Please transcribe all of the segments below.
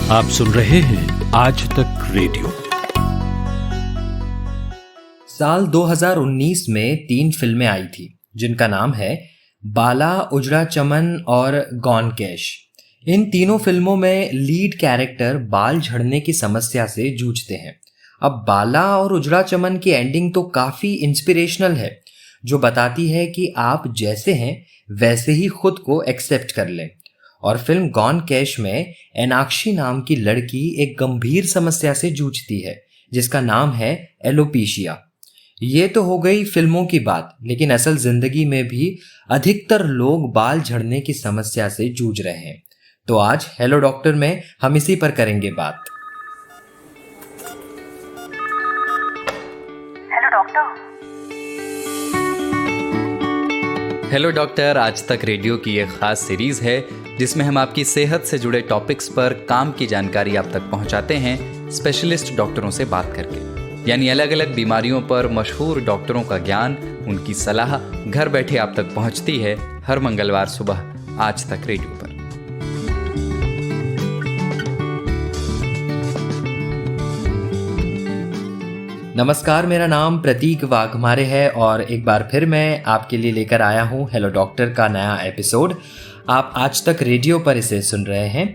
आप सुन रहे हैं आज तक रेडियो। साल 2019 में 3 फिल्में आई थी जिनका नाम है बाला, उजड़ा चमन और गॉन कैश। इन तीनों फिल्मों में लीड कैरेक्टर बाल झड़ने की समस्या से जूझते हैं। अब बाला और उजड़ा चमन की एंडिंग तो काफ़ी इंस्पिरेशनल है, जो बताती है कि आप जैसे हैं वैसे ही खुद को एक्सेप्ट कर लें। और फिल्म गॉन कैश में एनाक्षी नाम की लड़की एक गंभीर समस्या से जूझती है जिसका नाम है एलोपेशिया। ये तो हो गई फिल्मों की बात, लेकिन असल जिंदगी में भी अधिकतर लोग बाल झड़ने की समस्या से जूझ रहे हैं। तो आज हेलो डॉक्टर में हम इसी पर करेंगे बात। Hello doctor. हेलो डॉक्टर आज तक रेडियो की एक खास सीरीज है जिसमें हम आपकी सेहत से जुड़े टॉपिक्स पर काम की जानकारी आप तक पहुंचाते हैं स्पेशलिस्ट डॉक्टरों से बात करके। यानी अलग अलग बीमारियों पर मशहूर डॉक्टरों का ज्ञान, उनकी सलाह घर बैठे आप तक पहुंचती है हर मंगलवार सुबह आज तक रेडियो पर। नमस्कार, मेरा नाम प्रतीक वाघमारे है और एक बार फिर मैं आपके लिए लेकर आया हूँ हेलो डॉक्टर का नया एपिसोड। आप आज तक रेडियो पर इसे सुन रहे हैं।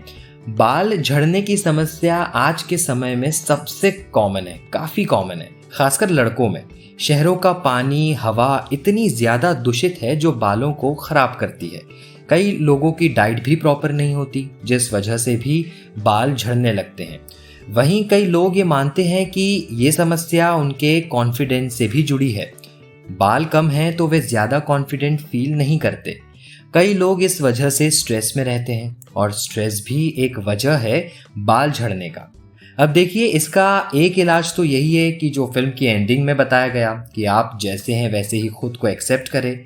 बाल झड़ने की समस्या आज के समय में सबसे कॉमन है, काफ़ी कॉमन है, खासकर लड़कों में। शहरों का पानी, हवा इतनी ज़्यादा दूषित है जो बालों को ख़राब करती है। कई लोगों की डाइट भी प्रॉपर नहीं होती जिस वजह से भी बाल झड़ने लगते हैं। वहीं कई लोग ये मानते हैं कि ये समस्या उनके कॉन्फिडेंस से भी जुड़ी है। बाल कम हैं तो वे ज़्यादा कॉन्फिडेंट फील नहीं करते। कई लोग इस वजह से स्ट्रेस में रहते हैं और स्ट्रेस भी एक वजह है बाल झड़ने का। अब देखिए, इसका एक इलाज तो यही है कि जो फिल्म की एंडिंग में बताया गया कि आप जैसे हैं वैसे ही खुद को एक्सेप्ट करें।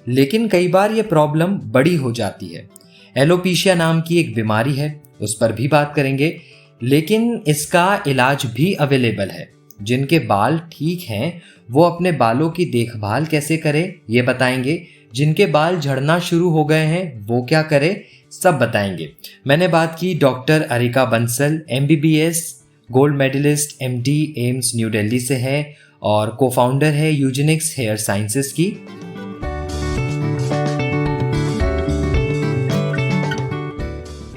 लेकिन कई बार ये प्रॉब्लम बड़ी हो जाती है। एलोपेशिया नाम की एक बीमारी है, उस पर भी बात करेंगे, लेकिन इसका इलाज भी अवेलेबल है। जिनके बाल ठीक हैं वो अपने बालों की देखभाल कैसे करें ये बताएंगे। जिनके बाल झड़ना शुरू हो गए हैं वो क्या करें, सब बताएंगे। मैंने बात की doctor Arika Bansal, MBBS gold medalist, MD AIIMS new Delhi से है और को फाउंडर है यूजेनिक्स हेयर साइंसेस की।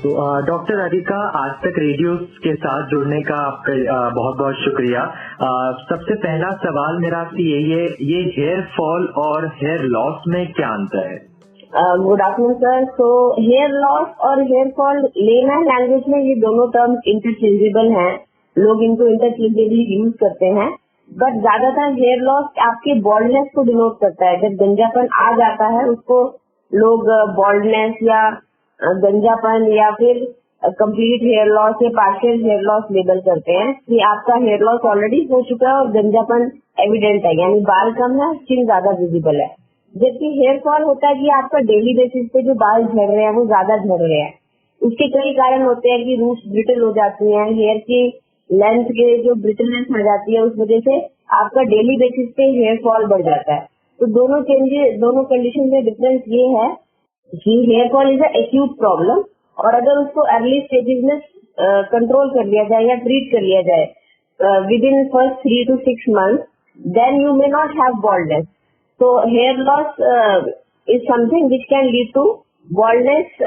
तो डॉक्टर अरिका, आज तक रेडियो के साथ जुड़ने का आपका बहुत बहुत शुक्रिया। सबसे पहला सवाल मेरा आपसे यही है, ये हेयर फॉल और हेयर लॉस में क्या अंतर है? Good afternoon sir. तो हेयर लॉस और हेयर फॉल लेना लैंग्वेज में ये दोनों टर्म इंटरचेंजेबल हैं। लोग इनको इंटरचेंजेबली यूज करते हैं, बट ज्यादातर हेयर लॉस आपके बॉल्डनेस को डिनोट करता है। जब गंजापन आ जाता है उसको लोग बॉल्डनेस या गंजापन या फिर कंप्लीट हेयर लॉस या पार्शियल हेयर लॉस लेबल करते हैं कि आपका हेयर लॉस ऑलरेडी हो चुका है और गंजापन एविडेंट है, यानी बाल कम है, स्किन ज्यादा विजिबल है। जबकि हेयर फॉल होता है कि आपका डेली बेसिस पे जो बाल झड़ रहे हैं वो ज्यादा झड़ रहे हैं। उसके कई कारण होते हैं कि रूट्स ब्रिटल हो जाती हैं, हेयर की लेंथ के जो ब्रिटलनेस आ जाती है उस वजह से आपका डेली बेसिस पे हेयर फॉल बढ़ जाता है। तो दोनों कंडीशन में डिफरेंस ये है कि hair fall is acute problem और अगर उसको अर्ली स्टेजेस में कंट्रोल कर लिया जाए या ट्रीट कर लिया जाए within first 3 to 6 months, then you may not have baldness. तो hair loss is something which can lead to baldness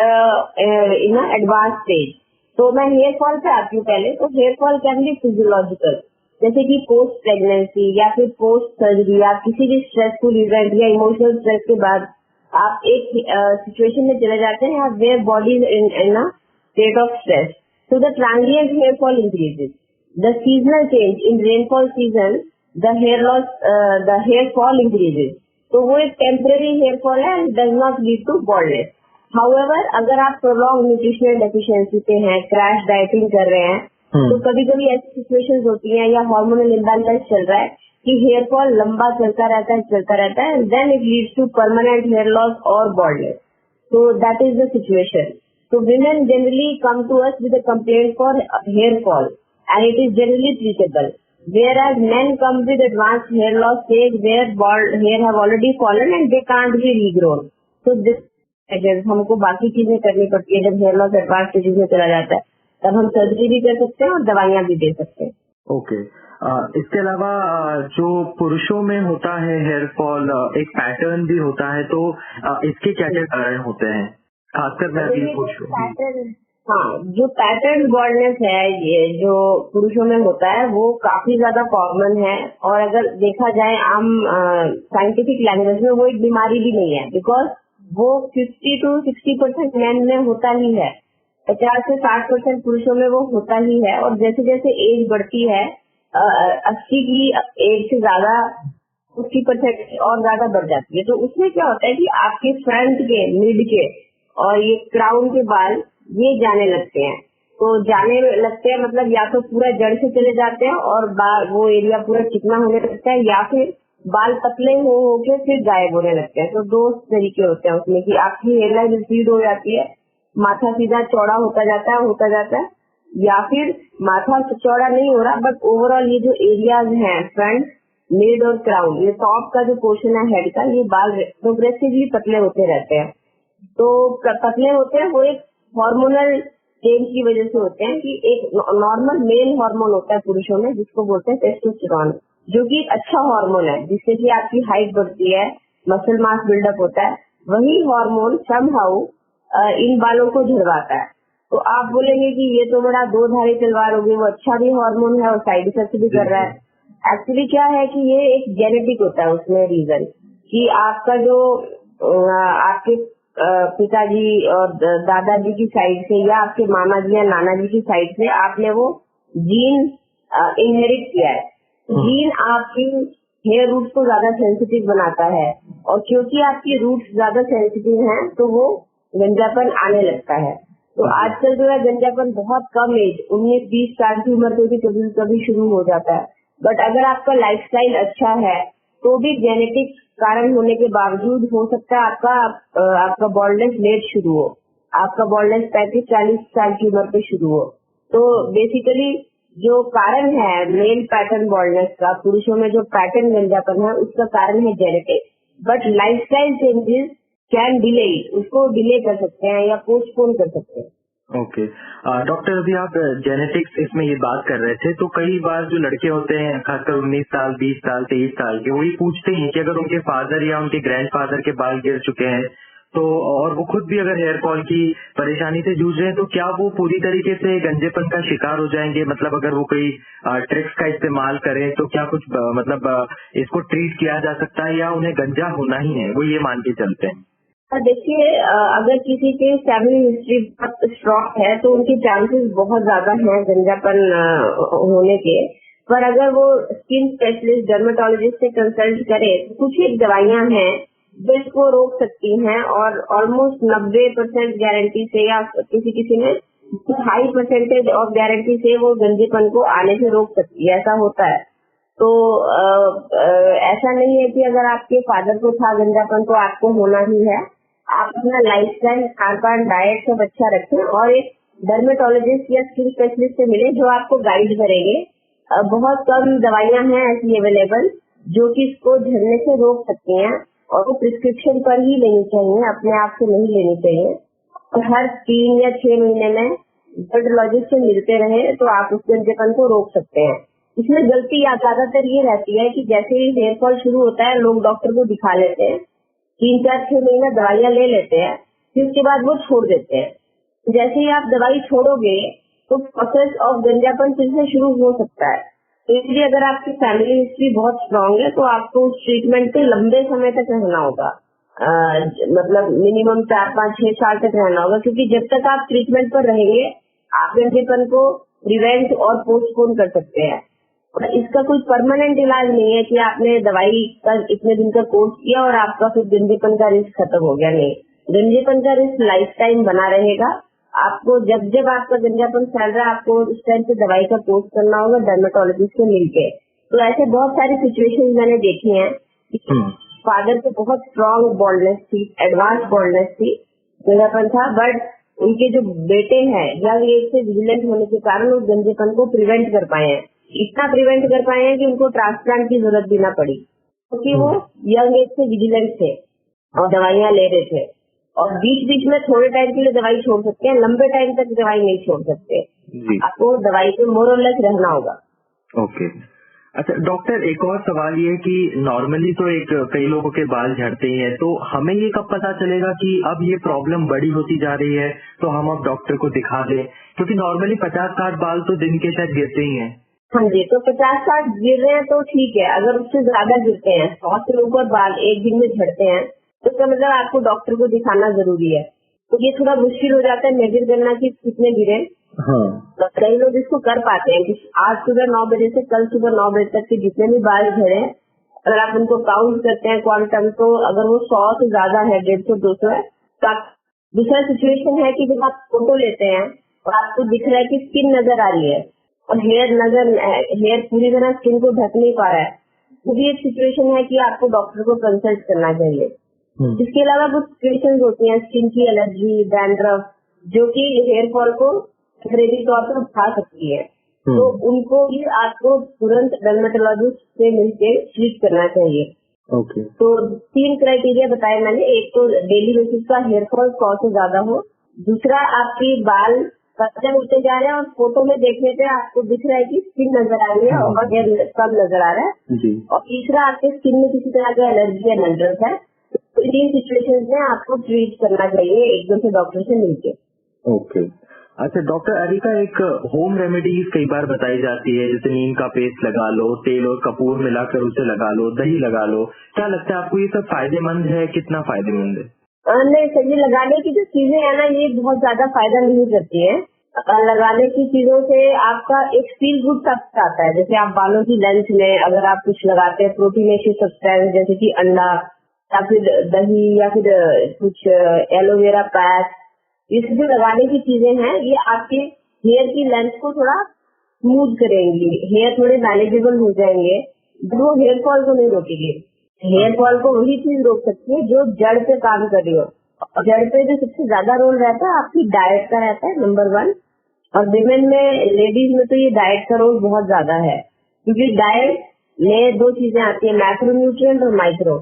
in advance stage. तो मैं हेयर फॉल पे आती हूँ पहले। तो hair fall can be physiological, जैसे कि पोस्ट प्रेगनेंसी या फिर पोस्ट सर्जरी या किसी भी स्ट्रेसफुल इवेंट या इमोशनल स्ट्रेस के बाद आप एक सिचुएशन में चले जाते हैं where body in a state of stress, so the transient hair fall increases. The seasonal change in rainfall season, the hair fall increases. तो वो एक टेम्पररी हेयर फॉल है and does not lead to baldness. However, अगर आप prolonged nutritional deficiency पे हैं, crash dieting कर रहे हैं, तो कभी कभी ऐसी सिचुएशंस होती हैं या हार्मोनल इम्बैलेंस चल रहा है कि हेयर फॉल लंबा चलता रहता है and then it leads to permanent hair loss or baldness. So that is the situation. So women generally come to us with a complaint for hair fall and it is generally treatable. Whereas men come with advanced hair loss stage where bald hair have already fallen and they can't be regrown. So this हमको बाकी चीजें करनी पड़ती है जब hair loss advance stage में चला जाता है। तब हम सर्जरी भी कर सकते हैं और दवाइयाँ भी दे सकते हैं। ओके। इसके अलावा जो पुरुषों में होता है हेयर फॉल, एक पैटर्न भी होता है, तो इसके क्या क्या कारण होते हैं, खासकर मैं अभी पुरुषों? हाँ, जो पैटर्न बॉल्डनेस है ये जो पुरुषों में होता है वो काफी ज्यादा कॉमन है, और अगर देखा जाए आम साइंटिफिक लैंग्वेज में वो एक बीमारी भी नहीं है, बिकॉज वो 50 to 60% मैन में होता ही है, 50 से 60% पुरुषों में वो होता ही है। और जैसे जैसे एज बढ़ती है 80 की एज से ज्यादा 50% और ज्यादा बढ़ जाती है, तो उसमें क्या होता है कि आपके फ्रंट के, मिड के और ये क्राउन के बाल ये जाने लगते हैं। तो जाने लगते हैं मतलब या तो पूरा जड़ से चले जाते हैं और वो एरिया पूरा चिकना होने लगता है, या फिर बाल पतले हो के फिर गायब होने लगते हैं। तो दो तरीके होते हैं उसमें कि आपकी हेयरलाइन रिसीड हो जाती है, माथा सीधा चौड़ा होता जाता है, या फिर माथा चौड़ा नहीं हो रहा बट ओवरऑल ये जो एरियाज हैं फ्रंट, मिड और क्राउन, ये टॉप का जो पोर्शन है हेड का, ये बाल प्रोग्रेसिवली पतले होते रहते हैं। तो पतले होते हैं वो एक हार्मोनल चेंज की वजह से होते हैं कि एक नॉर्मल मेल हार्मोन होता है पुरुषों में जिसको बोलते हैं टेस्टोस्टेरोन, जो कि अच्छा हार्मोन है जिससे कि आपकी हाइट बढ़ती है, मसल मास बिल्डअप होता है। वही हार्मोन समहाउ इन बालों को झड़वाता है। तो आप बोलेंगे कि ये तो बड़ा दो धारी तलवार होगी, वो अच्छा भी हार्मोन है और साइड इफेक्ट भी कर रहा है। एक्चुअली क्या है कि ये एक जेनेटिक होता है उसमें रीजन, कि आपका जो आपके पिताजी और दादाजी की साइड से या आपके मामा जी या नाना जी की साइड से आपने वो जीन इनहेरिट किया है। जीन आपकी हेयर रूट्स को ज्यादा सेंसिटिव बनाता है, और क्योंकि आपकी रूट्स ज्यादा सेंसिटिव हैं तो वो गंजापन आने लगता है। तो आजकल जो है गंजापन बहुत कम एज 19-20 साल की उम्र पे भी कभी कभी शुरू हो जाता है। बट अगर आपका लाइफस्टाइल अच्छा है तो भी जेनेटिक कारण होने के बावजूद हो सकता है आपका बॉल्डनेस लेट शुरू हो, आपका बॉल्डनेस 35-40 साल की उम्र पे शुरू हो। तो बेसिकली जो कारण है मेल पैटर्न बॉल्डनेस का, पुरुषों में जो पैटर्न गंजापन है उसका कारण है genetic, but lifestyle changes can delay, उसको डिले कर सकते हैं या पोस्टपोन कर सकते हैं। ओके। डॉक्टर, अभी आप जेनेटिक्स इसमें ये बात कर रहे थे, तो कई बार जो लड़के होते हैं खासकर 19 साल, 20 साल, 23 साल के, वो ये पूछते हैं कि अगर उनके फादर या उनके ग्रैंडफादर के बाल गिर चुके हैं तो, और वो खुद भी अगर हेयर फॉल की परेशानी से जूझ रहे हैं, तो क्या वो पूरी तरीके से गंजेपन का शिकार हो जाएंगे? मतलब अगर वो कोई ट्रिक्स का इस्तेमाल करें तो क्या कुछ इसको ट्रीट किया जा सकता है, या उन्हें गंजा होना ही है, वो ये मान के चलते हैं? देखिए, अगर किसी के फैमिली हिस्ट्री बहुत स्ट्रॉन्ग है तो उनके चांसेस बहुत ज्यादा हैं गंजापन होने के। पर अगर वो स्किन स्पेशलिस्ट, डर्मेटोलॉजिस्ट से कंसल्ट करे तो कुछ एक दवाइयां हैं जो इसको रोक सकती हैं, और ऑलमोस्ट 90% गारंटी से या किसी में हाई परसेंटेज ऑफ गारंटी से वो गंजेपन को आने से रोक सकती है। ऐसा होता है। तो ऐसा नहीं है कि अगर आपके फादर को था गंजापन तो आपको होना ही है। आप अपना लाइफस्टाइल, खान पान, डाइट सब अच्छा रखें और एक डर्मेटोलॉजिस्ट या स्किन स्पेशलिस्ट से मिले जो आपको गाइड करेंगे। बहुत कम दवाइयां हैं ऐसी अवेलेबल जो कि इसको झड़ने से रोक सकती हैं, और वो प्रिस्क्रिप्शन पर ही लेनी चाहिए, अपने आप से नहीं लेनी चाहिए। और हर 3 या 6 महीने में डर्मेटोलॉजिस्ट से मिलते रहे तो आप उस गंजेपन को रोक सकते हैं। इसमें गलती ज्यादातर ये रहती है कि जैसे ही हेयर फॉल शुरू होता है लोग डॉक्टर को दिखा लेते हैं, 3-4-6 महीना दवाइयां ले लेते हैं, फिर उसके बाद वो छोड़ देते हैं। जैसे ही आप दवाई छोड़ोगे तो प्रोसेस ऑफ गंजापन फिर से शुरू हो सकता है। तो इसलिए अगर आपकी फैमिली हिस्ट्री बहुत स्ट्रांग है तो आपको उस ट्रीटमेंट पे लंबे समय तक रहना होगा, मतलब मिनिमम 4-5-6 साल तक रहना होगा, क्योंकि जब तक आप ट्रीटमेंट पर रहेंगे आप गंजेपन को प्रिवेंट और पोस्टपोन कर सकते हैं। इसका कोई परमानेंट इलाज नहीं है कि आपने दवाई का इतने दिन का कोर्स किया और आपका फिर गंजेपन का रिस्क खत्म हो गया। नहीं, गंजेपन का रिस्क लाइफ टाइम बना रहेगा। आपको जब जब आपका गंजापन फैल रहा है आपको उस टाइम पे दवाई का कोर्स करना होगा डर्मेटोलॉजिस्ट से मिलके। तो ऐसे बहुत सारी सिचुएशन मैंने देखी हैं। फादर को बहुत स्ट्रॉन्ग बॉल्डनेस थी, एडवांस बॉल्डनेस थी, गंजापन था, बट उनके जो बेटे हैं यंग एज से विजिलेंट होने के कारण उस गंजेपन को प्रिवेंट कर पाए हैं। इतना प्रिवेंट कर पाए हैं कि उनको ट्रांसप्लांट की जरूरत भी ना पड़ी, क्योंकि वो यंग एज से विजिलेंट थे और दवाइयां ले रहे थे। और बीच बीच में थोड़े टाइम के लिए दवाई छोड़ सकते हैं, लंबे टाइम तक दवाई नहीं छोड़ सकते। जी। आपको दवाई पे मोर और लेस रहना होगा। ओके। अच्छा डॉक्टर, एक और सवाल ये कि नॉर्मली तो कई लोगों के बाल झड़ते ही हैं, तो हमें ये कब पता चलेगा कि अब ये प्रॉब्लम बड़ी होती जा रही है तो हम अब डॉक्टर को दिखा दें? क्योंकि नॉर्मली 50-60 बाल तो दिन के शायद गिरते ही हैं। हाँ जी, तो 50-60 गिर रहे हैं तो ठीक है। अगर उससे ज्यादा गिरते हैं, 100 से ऊपर बाल एक दिन में झड़ते हैं, तो इसका मतलब आपको डॉक्टर को दिखाना जरूरी है। तो ये थोड़ा मुश्किल हो जाता है मेजर करना कि कितने गिरे। हाँ। तो कई लोग इसको कर पाते हैं कि आज सुबह 9 बजे से कल सुबह 9 बजे तक के जितने भी बाल झड़े, अगर आप उनको काउंट करते हैं क्वांटम, तो अगर वो 100 से ज्यादा है, 150-200 है, तो आप दूसरा सिचुएशन है कि जब आप फोटो लेते हैं और आपको दिख रहा है कि स्किन नजर आ रही है और हेयर पूरी तरह स्किन को ढक नहीं पा रहा है, तो भी एक सिचुएशन है कि आपको डॉक्टर को कंसल्ट करना चाहिए। इसके अलावा कुछ सिचुएशन होती हैं, स्किन की एलर्जी, डैंड्रफ, जो कि हेयर फॉल को टेम्परेरी तौर पर उठा सकती है, तो उनको भी आपको तुरंत डर्मेटोलॉजिस्ट से मिलकर ट्रीट करना चाहिए। ओके। तो 3 क्राइटेरिया बताए मैंने। एक तो डेली बेसिस का हेयर फॉल 100 से ज्यादा हो, दूसरा आपके बाल कच्चे उठते जा रहे हैं और फोटो में देखने पे आपको दिख रहा है कि स्किन नजर आ रही है और हेयर कम नजर आ रहा है जी। और तीसरा आपके स्किन में किसी तरह का एलर्जी या डैंड्रफ है। तो इन सिचुएशंस में आपको ट्रीट करना चाहिए एकदम से डॉक्टर से मिलके। ओके। अच्छा डॉक्टर अरिका, एक होम रेमेडीज कई बार बताई जाती है, जैसे नीम का पेस्ट लगा लो, तेल और कपूर मिलाकर उसे लगा लो, दही लगा लो। क्या लगता है आपको ये सब फायदेमंद है? कितना फायदेमंद है? नहीं सर, ये लगाने की जो चीजें है ना, ये बहुत ज्यादा फायदा नहीं करती है। लगाने की चीजों से आपका एक फील गुड फैक्टर आता है। जैसे आप बालों की लेंथ में अगर आप कुछ लगाते हैं प्रोटीनेशियस सब्सटेंस जैसे कि अंडा या फिर दही या फिर कुछ एलोवेरा पैक, ये सब जो लगाने की चीजें हैं, ये आपके हेयर की लेंथ को थोड़ा स्मूथ करेंगी, हेयर थोड़े मैनेजेबल हो जाएंगे, वो हेयर फॉल को नहीं रोकेंगे। हेयर फॉल को वही चीज रोक सकती है जो जड़ पे काम कर रही हो। और जड़ पे जो सबसे ज्यादा रोल रहता है आपकी डाइट का रहता है, नंबर 1। और विमेन में, लेडीज में तो ये डाइट का रोल बहुत ज्यादा है, क्योंकि डाइट में 2 चीजें आती है, मैक्रो न्यूट्रिएंट और माइक्रो।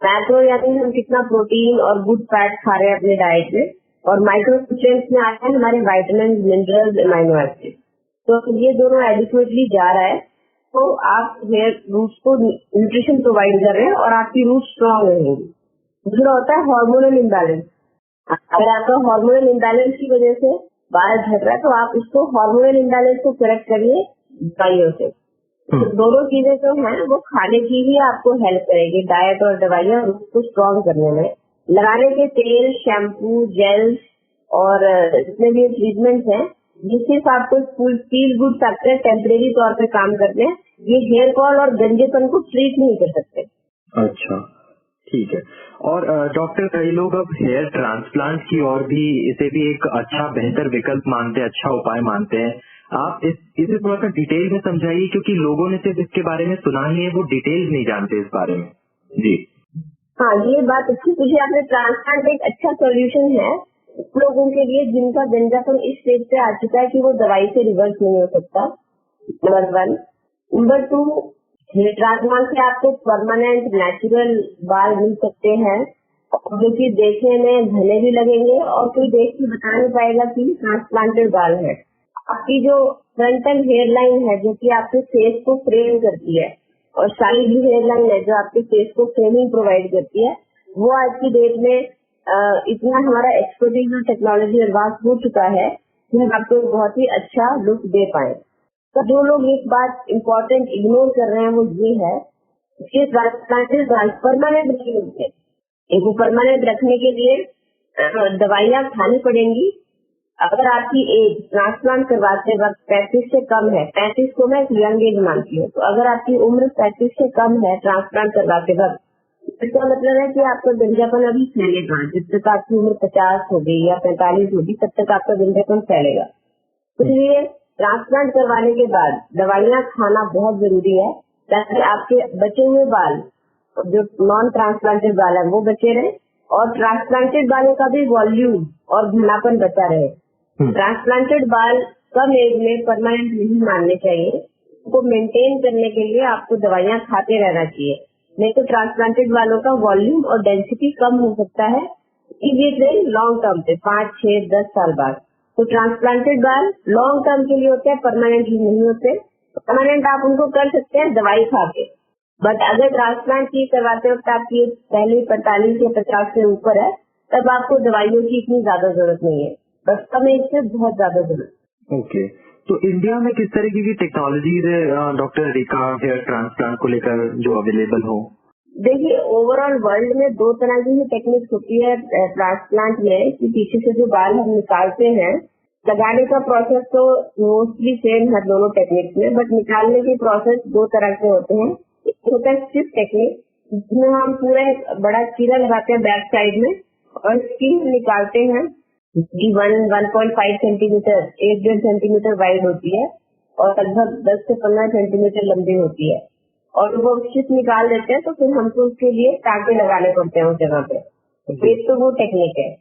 मैक्रो यानी हम कितना प्रोटीन और गुड फैट खा रहे हैं अपने डाइट में, और माइक्रो न्यूट्रिएंट्स में आते हैं हमारे विटामिन, मिनरल्स, अमीनो एसिड। तो ये दोनों एडिक्वेटली जा रहा है तो आप हेयर रूट्स को न्यूट्रिशन प्रोवाइड कर रहे हैं और आपकी रूट्स स्ट्रांग रहेंगी। दूसरा होता है हार्मोनल इम्बैलेंस। अगर आपका हार्मोनल इम्बैलेंस की वजह से बाल झड़ रहा है तो आप उसको हार्मोनल इम्बैलेंस को करेक्ट करिए दवाइयों से। तो दोनों चीजें जो हैं वो खाने की ही आपको हेल्प करेगी, डाइट और दवाइयाँ उसको स्ट्रांग करने में। लगाने के तेल, शैम्पू, जेल्स और जितने भी ट्रीटमेंट हैं, ये सिर्फ आपको फील गुड फैक्टर टेम्परेरी तौर पे काम करते हैं, ये हेयर फॉल और गंजेपन को ट्रीट नहीं कर सकते। अच्छा ठीक है। और डॉक्टर, कई लोग अब हेयर ट्रांसप्लांट की और भी, इसे भी एक अच्छा बेहतर विकल्प मानते हैं, अच्छा उपाय मानते हैं। आप इसे थोड़ा सा डिटेल में समझाइए, क्योंकि लोगों ने सिर्फ इसके बारे में सुना ही है, वो डिटेल नहीं जानते इस बारे में। जी हाँ, ये बात अच्छी पूछी आपने। ट्रांसप्लांट एक अच्छा सोल्यूशन है उन लोगों के लिए जिनका गंजापन इस स्टेज पे आ चुका है कि वो दवाई से रिवर्स नहीं हो सकता, नंबर 1। नंबर 2, हेयर ट्रांसप्लांट से आपको परमानेंट नेचुरल बाल मिल सकते हैं, जो कि देखने में घने भी लगेंगे और कोई देख के बता नहीं पाएगा कि ट्रांसप्लांटेड बाल है। आपकी जो फ्रंटल हेयर लाइन है जो कि आपके फेस को फ्रेम करती है, और साइड हेयर लाइन है जो आपके फेस को फ्रेमिंग प्रोवाइड करती है, वो आज की डेट में इतना हमारा एक्सपर्टीज और टेक्नोलॉजी एडवांस हो चुका है कि हम आपको बहुत ही अच्छा लुक दे पाए। तो जो लोग एक बात इम्पोर्टेंट इग्नोर कर रहे हैं वो ये है कि ट्रांसप्लांटेड बाल परमानेंट नहीं होते। इनको परमानेंट रखने के लिए दवाइयाँ खानी पड़ेंगी। अगर आपकी एज ट्रांसप्लांट करवाते वक्त 35 से कम है, 35 को मैं यंग एज मानती हूँ, तो अगर आपकी उम्र 35 से कम है ट्रांसप्लांट करवाते वक्त, इसका मतलब है कि आपका गंजापन अभी फैलेगा। जब तक आपकी उम्र 50 होगी या 45 होगी तब तक आपका गंजापन फैलेगा। इसलिए ट्रांसप्लांट करवाने के बाद दवाइयाँ खाना बहुत जरूरी है, ताकि आपके बचे हुए बाल, जो नॉन ट्रांसप्लांटेड बाल है, वो बचे रहे और ट्रांसप्लांटेड बालों का भी वॉल्यूम और घनापन बचा रहे। ट्रांसप्लांटेड बाल कम एज में परमानेंट नहीं मानने चाहिए, उनको मेंटेन करने के लिए आपको दवाइयाँ खाते रहना चाहिए, नहीं तो ट्रांसप्लांटेड बालों का वॉल्यूम और डेंसिटी कम हो सकता है इमीडिएटली लॉन्ग टर्म पे 5, 6, 10 साल बाद। तो ट्रांसप्लांटेड बाल लॉन्ग टर्म के लिए होते हैं, परमानेंटली नहीं होते। परमानेंट आप उनको कर सकते हैं दवाई खा के, बट अगर ट्रांसप्लांट की करवाते वक्त आपकी पहले 45 या 50 से ऊपर है, तब आपको दवाइयों की इतनी ज्यादा जरूरत नहीं है, बस हमें इससे बहुत ज्यादा जरूरत। ओके, तो इंडिया में किस तरीके की टेक्नोलॉजीज है डॉक्टर रिका हेयर ट्रांसप्लांट को लेकर जो अवेलेबल हो? देखिए, ओवरऑल वर्ल्ड में 2 तरह की ही टेक्निक्स होती है ट्रांसप्लांट में, कि पीछे से जो बाल हम निकालते हैं, लगाने का प्रोसेस तो मोस्टली सेम है दोनों टेक्निक्स में, बट निकालने की प्रोसेस 2 तरह के होते हैं। एक होता है स्ट्रिप टेक्निक, जिसमें हम पूरा एक बड़ा चीरा लगाते हैं बैक साइड में और स्किन निकालते हैं, 1.5 सेंटीमीटर 1.5 सेंटीमीटर वाइड होती है और लगभग 10 से 15 सेंटीमीटर लंबी होती है, और वो स्ट्रिप निकाल देते हैं, तो फिर हमको उसके लिए टाँके लगाने पड़ते हैं उस जगह पे। एक तो वो टेक्निक है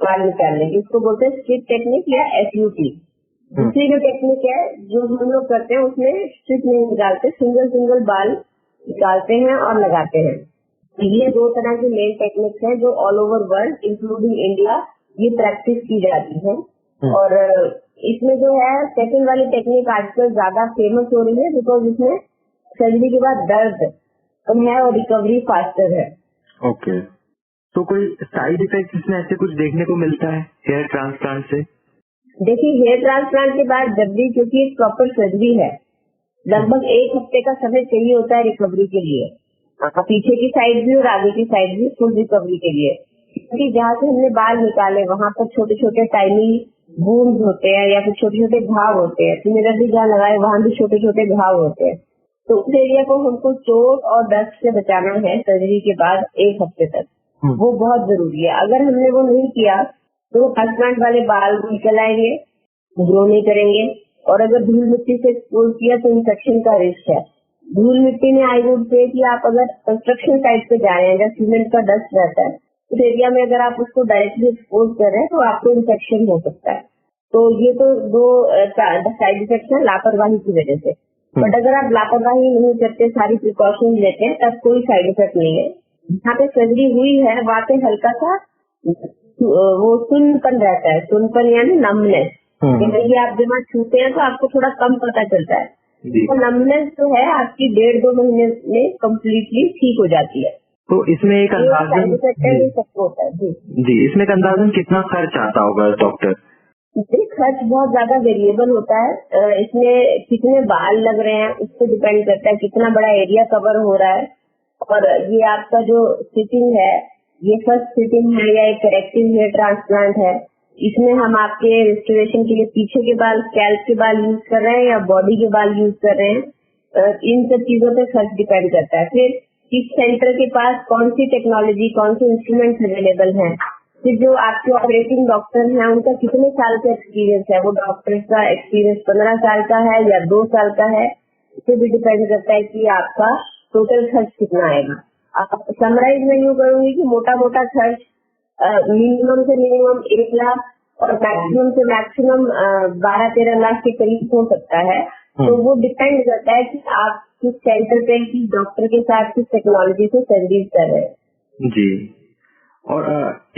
बाल निकालने की, उसको बोलते हैं स्ट्रिप टेक्निक या SUT। दूसरी जो टेक्निक है जो हम लोग करते हैं, उसमें स्ट्रिप नहीं निकालते, सिंगल सिंगल बाल निकालते हैं और लगाते हैं। ये 2 तरह की मेन टेक्निक्स है जो all over world including India ये प्रैक्टिस की जाती है। और इसमें जो है सेकंड वाली टेक्निक आजकल ज्यादा फेमस हो रही है, बिकॉज इसमें सर्जरी के बाद दर्द कम है और रिकवरी फास्टर है। ओके, तो कोई साइड इफेक्ट इसमें ऐसे कुछ देखने को मिलता है हेयर ट्रांसप्लांट से? देखिए, हेयर ट्रांसप्लांट के बाद जब भी, क्योंकि एक प्रॉपर सर्जरी है, लगभग 1 हफ्ते का समय चाहिए होता है रिकवरी के लिए, पीछे की साइड भी और आगे की साइड भी, फुल रिकवरी के लिए। क्योंकि जहाँ से हमने बाल निकाले वहाँ पर छोटे छोटे टाइनी वुंड्स होते हैं या फिर छोटे छोटे घाव होते हैं, तो मेरा भी जहाँ लगाए वहाँ भी छोटे छोटे घाव होते हैं। तो उस एरिया को हमको चोट और दर्द से बचाना है सर्जरी के बाद 1 हफ्ते तक, वो बहुत जरूरी है। अगर हमने वो नहीं किया तो ट्रांसप्लांट वाले बाल निकल आएंगे, ग्रो नहीं करेंगे, और अगर धूल मिट्टी से एक्सपोज किया तो इन्फेक्शन का रिस्क है। धूल मिट्टी में आई वुड से कि आप अगर कंस्ट्रक्शन साइट पे जा रहे हैं जहाँ सीमेंट का डस्ट रहता है, उस एरिया में अगर आप उसको डायरेक्टली एक्सपोज कर रहे हैं तो आपको इन्फेक्शन हो सकता है। तो ये तो 2 साइड इफेक्ट है लापरवाही की वजह से। बट अगर आप लापरवाही नहीं करते, सारी प्रिकॉशन लेते हैं, तब कोई साइड इफेक्ट नहीं है। जहाँ पे सर्जरी हुई है वहाँ पे हल्का सा वो सुनपन रहता है, सुनपन यानी नमनेस। ये आप जब छूते हैं तो आपको थोड़ा कम पता चलता है, तो नमनेस जो है आपकी 1.5-2 महीने में कम्प्लीटली ठीक हो जाती है। तो इसमें एक अंदाजन होता है जी, इसमें एक अंदाजन कितना खर्च आता होगा डॉक्टर? खर्च बहुत ज्यादा वेरिएबल होता है, इसमें कितने बाल लग रहे हैं उस पर डिपेंड करता है, कितना बड़ा एरिया कवर हो रहा है, और ये आपका जो सिटिंग है, ये फर्स्ट सिटिंग है या एक करेक्टिव हेयर ट्रांसप्लांट है, इसमें हम आपके रिस्टोरेशन के लिए पीछे के बाल, स्कैल्प के बाल यूज कर रहे हैं या बॉडी के बाल यूज कर रहे हैं, इन सब चीजों पे खर्च डिपेंड करता है। फिर इस सेंटर के पास कौन सी टेक्नोलॉजी, कौन सी इंस्ट्रूमेंट अवेलेबल है, फिर जो आपके ऑपरेटिंग डॉक्टर हैं उनका कितने साल का एक्सपीरियंस है, वो डॉक्टर का एक्सपीरियंस 15 साल का है या 2 साल का है, इसे भी डिपेंड करता है कि आपका टोटल खर्च कितना आएगा। आप समराइज में यूँ करूंगी कि मोटा मोटा खर्च मिनिमम से मिनिमम 1 लाख और मैक्सिमम से मैक्सिमम 12-13 लाख के करीब हो सकता है। तो वो डिपेंड करता है कि आप किस सेंटर पे, किस डॉक्टर के साथ, किस टेक्नोलॉजी से सर्जरी कर रहे हैं। जी, और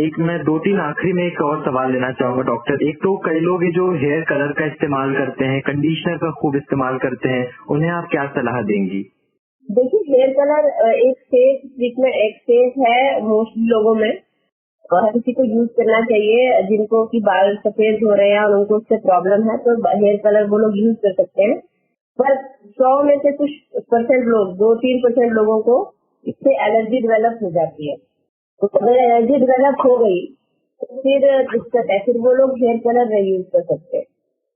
एक मैं 2-3 आखिरी में एक और सवाल लेना चाहूंगा डॉक्टर। एक तो कई लोग जो हेयर कलर का इस्तेमाल करते हैं, कंडीशनर का खूब इस्तेमाल करते हैं, उन्हें आप क्या सलाह देंगी? देखिए, हेयर कलर एक सेफ ट्रीटमेंट, एक सेफ है मोस्टली लोगों में, और किसी को यूज करना चाहिए जिनको की बाल सफेद हो रहे हैं और उनको उससे प्रॉब्लम है, तो हेयर कलर वो लोग यूज कर सकते हैं। पर 100 में से कुछ परसेंट लोग, 2-3% लोगों को इससे एलर्जी डेवलप हो जाती है। तो अगर एलर्जी डेवलप हो गई तो फिर दिक्कत है, फिर वो लोग हेयर कलर नहीं यूज कर सकते।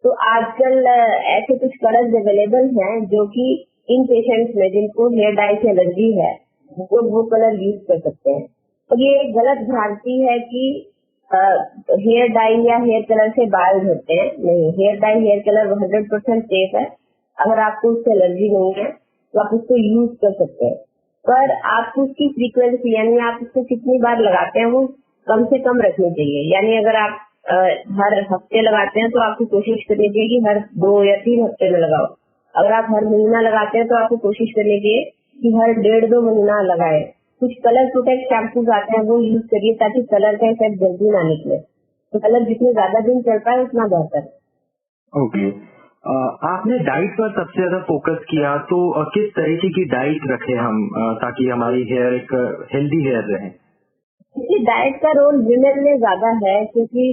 तो आजकल ऐसे कुछ कलर्स अवेलेबल हैं जो कि इन पेशेंट्स में जिनको हेयर डाई से एलर्जी है वो कलर यूज कर सकते हैं। और ये एक गलत भ्रांति है कि हेयर डाई या हेयर कलर से बाल झड़ते हैं। नहीं, hair dye hair colour 100% safe है। अगर आपको उससे एलर्जी नहीं है तो आप उसको यूज कर सकते हैं, पर आपको उसकी फ्रीक्वेंसी यानी आप उसको कितनी बार लगाते हैं वो कम से कम रखनी चाहिए। यानी अगर आप हर हफ्ते लगाते हैं तो आपको कोशिश करनी चाहिए कि हर 2 या 3 हफ्ते में लगाओ। अगर आप हर महीना लगाते हैं तो आपको कोशिश करनी चाहिए कि हर 1.5-2 महीना लगाए। कुछ कलर प्रोटेक्ट शैम्पूज आते हैं वो यूज करिए ताकि कलर का इफेक्ट जल्दी ना निकले। मतलब जितने ज्यादा दिन चल पाए उतना बेहतर है। ओके, आपने डाइट पर सबसे ज्यादा फोकस किया, तो किस तरीके की डाइट रखे हम ताकि हमारी हेयर एक हेल्दी हेयर रहे? डाइट का रोल विमेन में ज्यादा है, क्योंकि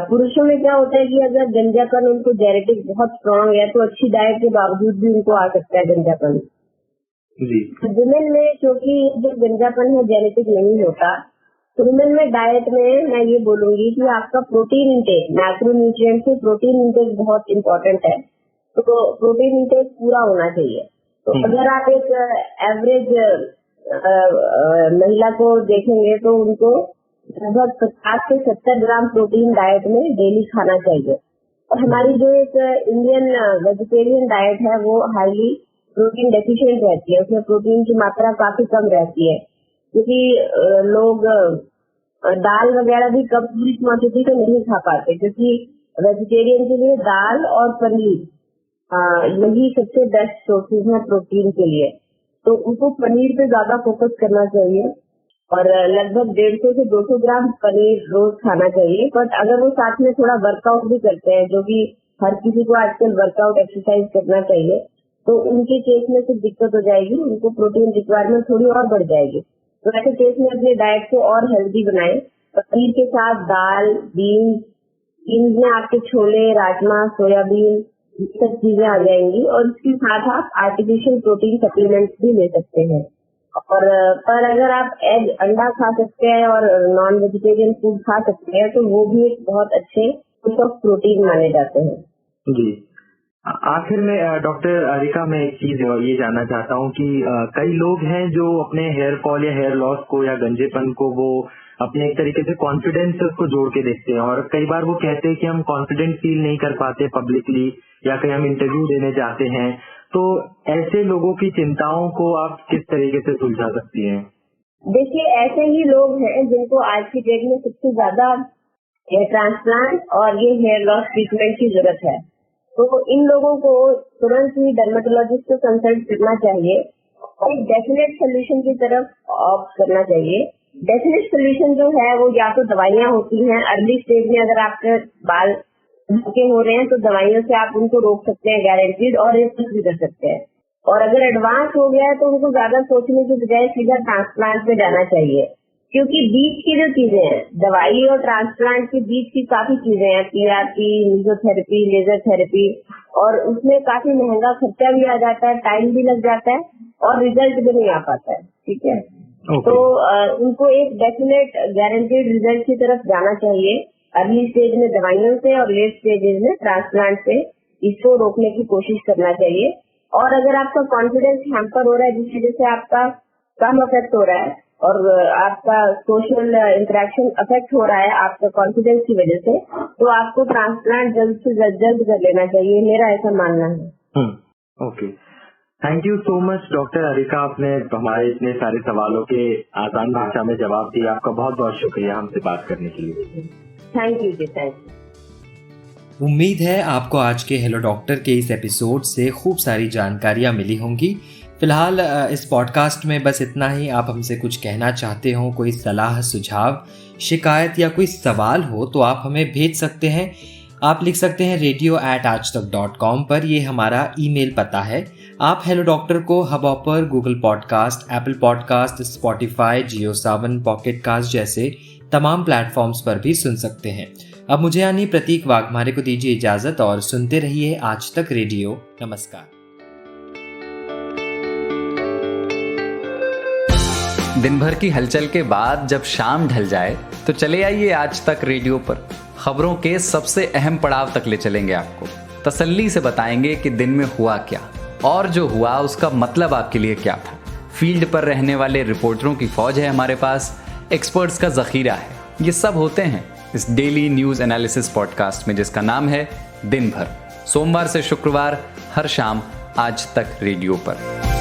पुरुषों में क्या होता है कि अगर गंजापन उनको जेनेटिक बहुत स्ट्रांग है तो अच्छी डाइट के बावजूद भी उनको आ सकता है गंजापन जी। विमेन में क्योंकि जो गंजापन है जेनेटिक नहीं होता, तो विमेन में डाइट में मैं ये बोलूंगी कि आपका प्रोटीन इंटेक, मैक्रोन्यूट्रिएंट से प्रोटीन इंटेक बहुत इम्पोर्टेंट है, तो प्रोटीन इंटेक पूरा होना चाहिए। तो अगर आप एक एवरेज महिला को देखेंगे तो उनको लगभग 50 से 70 ग्राम प्रोटीन डाइट में डेली खाना चाहिए। और हमारी जो एक इंडियन वेजिटेरियन डाइट है वो हाईली प्रोटीन डेफिशिएंट रहती है, उसमें प्रोटीन की मात्रा काफी कम रहती है, क्योंकि लोग दाल वगैरह भी कब पूरी क्वांटिटी में नहीं खा पाते, क्योंकि वेजिटेरियन के लिए दाल और पनीर यही सबसे बेस्ट सोर्सेज है प्रोटीन के लिए। तो उनको पनीर पे ज्यादा फोकस करना चाहिए और लगभग 150 से 200 ग्राम पनीर रोज खाना चाहिए। बट अगर वो साथ में थोड़ा वर्कआउट भी करते हैं, जो कि हर किसी को आजकल वर्कआउट एक्सरसाइज करना चाहिए, तो उनके केस में कुछ दिक्कत हो जाएगी, उनको प्रोटीन रिक्वायरमेंट थोड़ी और बढ़ जाएगी। तो ऐसे केस में अपने डाइट को और हेल्दी बनाएं। पनीर के साथ दाल, बीन्स में आपके छोले, राजमा, सोयाबीन, ये सब चीजें आ जाएंगी। और इसके साथ आप आर्टिफिशियल प्रोटीन सप्लीमेंट्स भी ले सकते हैं। और पर अगर आप एग, अंडा खा सकते हैं और नॉन वेजिटेरियन फूड खा सकते हैं, तो वो भी एक बहुत अच्छे सोर्स ऑफ प्रोटीन माने जाते हैं। जी, आखिर में डॉक्टर अरिका, मैं एक चीज ये जानना चाहता हूँ कि कई लोग हैं जो अपने हेयर फॉल या हेयर लॉस को या गंजेपन को वो अपने एक तरीके से कॉन्फिडेंस को जोड़ के देखते हैं, और कई बार वो कहते हैं कि हम कॉन्फिडेंट फील नहीं कर पाते पब्लिकली, या कहीं हम इंटरव्यू देने जाते हैं। तो ऐसे लोगों की चिंताओं को आप किस तरीके से सुलझा सकती हैं? देखिए, ऐसे ही लोग हैं जिनको आज की डेट में सबसे ज्यादा हेयर ट्रांसप्लांट और ये हेयर लॉस ट्रीटमेंट की जरूरत है। तो इन लोगों को तुरंत ही डर्मेटोलॉजिस्ट को कंसल्ट करना चाहिए और एक डेफिनेट सोल्यूशन की तरफ ऑप्ट करना चाहिए। डेफिनेट सोल्यूशन जो है वो या तो दवाइयाँ होती हैं, अर्ली स्टेज में अगर आपके बाल के हो रहे हैं तो दवाइयों से आप उनको रोक सकते हैं गारंटीड, और रिवर्स भी कर सकते हैं। और अगर एडवांस हो गया है तो उनको ज्यादा सोचने की बजाय सीधा ट्रांसप्लांट पे जाना चाहिए, क्योंकि बीच की जो चीजें हैं, दवाई और ट्रांसप्लांट के बीच की काफी चीजें हैं, पीआरपी, मेसोथेरेपी, लेजर थेरेपी, और उसमें काफी महंगा खर्चा भी आ जाता है, टाइम भी लग जाता है और रिजल्ट भी नहीं आ पाता है। ठीक है, तो उनको एक डेफिनेट गारंटीड रिजल्ट की तरफ जाना चाहिए। अर्ली स्टेज में दवाइयों से और लेट स्टेजेस में ट्रांसप्लांट से इसको रोकने की कोशिश करना चाहिए। और अगर आपका कॉन्फिडेंस हैम्पर हो रहा है, जिस वजह से आपका कम अफेक्ट हो रहा है और आपका सोशल इंटरेक्शन अफेक्ट हो रहा है आपका कॉन्फिडेंस की वजह से, तो आपको ट्रांसप्लांट जल्द से जल्द कर लेना चाहिए, मेरा ऐसा मानना है। Okay, thank you so much doctor areca, आपने हमारे इतने सारे सवालों के आसान भाषा में जवाब दिया। आपका बहुत बहुत शुक्रिया हमसे बात करने के लिए। Thank you ji, thank you. उम्मीद है आपको आज के हेलो डॉक्टर के इस एपिसोड से खूब सारी जानकारियाँ मिली होंगी। फिलहाल इस पॉडकास्ट में बस इतना ही। आप हमसे कुछ कहना चाहते हो, कोई सलाह, सुझाव, शिकायत या कोई सवाल हो तो आप हमें भेज सकते हैं। आप लिख सकते हैं radio@aajtak.com पर, ये हमारा ईमेल पता है। आप हेलो डॉक्टर को Hubhopper, Google podcast, Apple podcast, Spotify, Jio Saavn, Pocket Cast जैसे तमाम प्लेटफॉर्म्स पर भी सुन सकते हैं। अब मुझे यानी प्रतीक वाघमारे को दीजिए इजाजत और सुनते रहिए आज तक रेडियो। नमस्कार। दिन भर की हलचल के बाद जब शाम ढल जाए तो चले आइए आज तक रेडियो पर। खबरों के सबसे अहम पड़ाव तक ले चलेंगे आपको। तसल्ली से बताएंगे कि दिन में हुआ क्या, और जो हुआ उसका मतलब आपके लिए क्या था। फील्ड पर रहने वाले रिपोर्टरों की फौज है हमारे पास, एक्सपर्ट्स का जखीरा है। ये सब होते हैं इस डेली न्यूज़ एनालिसिस पॉडकास्ट में, जिसका नाम है दिन भर। सोमवार से शुक्रवार हर शाम आज तक रेडियो पर।